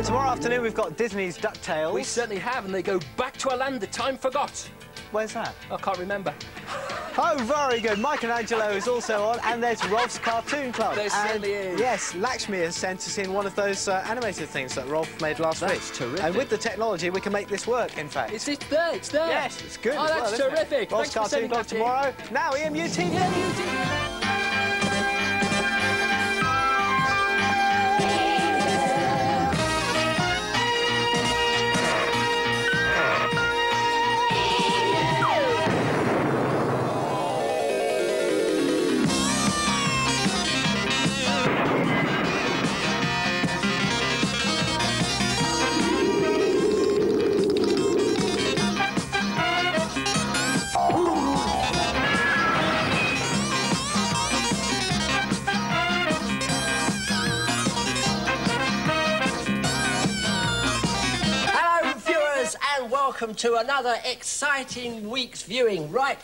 tomorrow afternoon we've got Disney's DuckTales. We certainly have, and they go back to a land that time forgot. Where's that? I can't remember. Oh, very good. Michelangelo is also on, and there's Rolf's Cartoon Club. There certainly is. Yes, Lakshmi has sent us in one of those animated things that Rolf made last week. That's terrific. And with the technology, we can make this work, in fact. It's there, it's there. Yes, it's good. Oh, as that's well, terrific. Rolf's Thanks for Cartoon sending Club that in. tomorrow. Now, EMU TV. EMU TV. Welcome to another exciting week's viewing right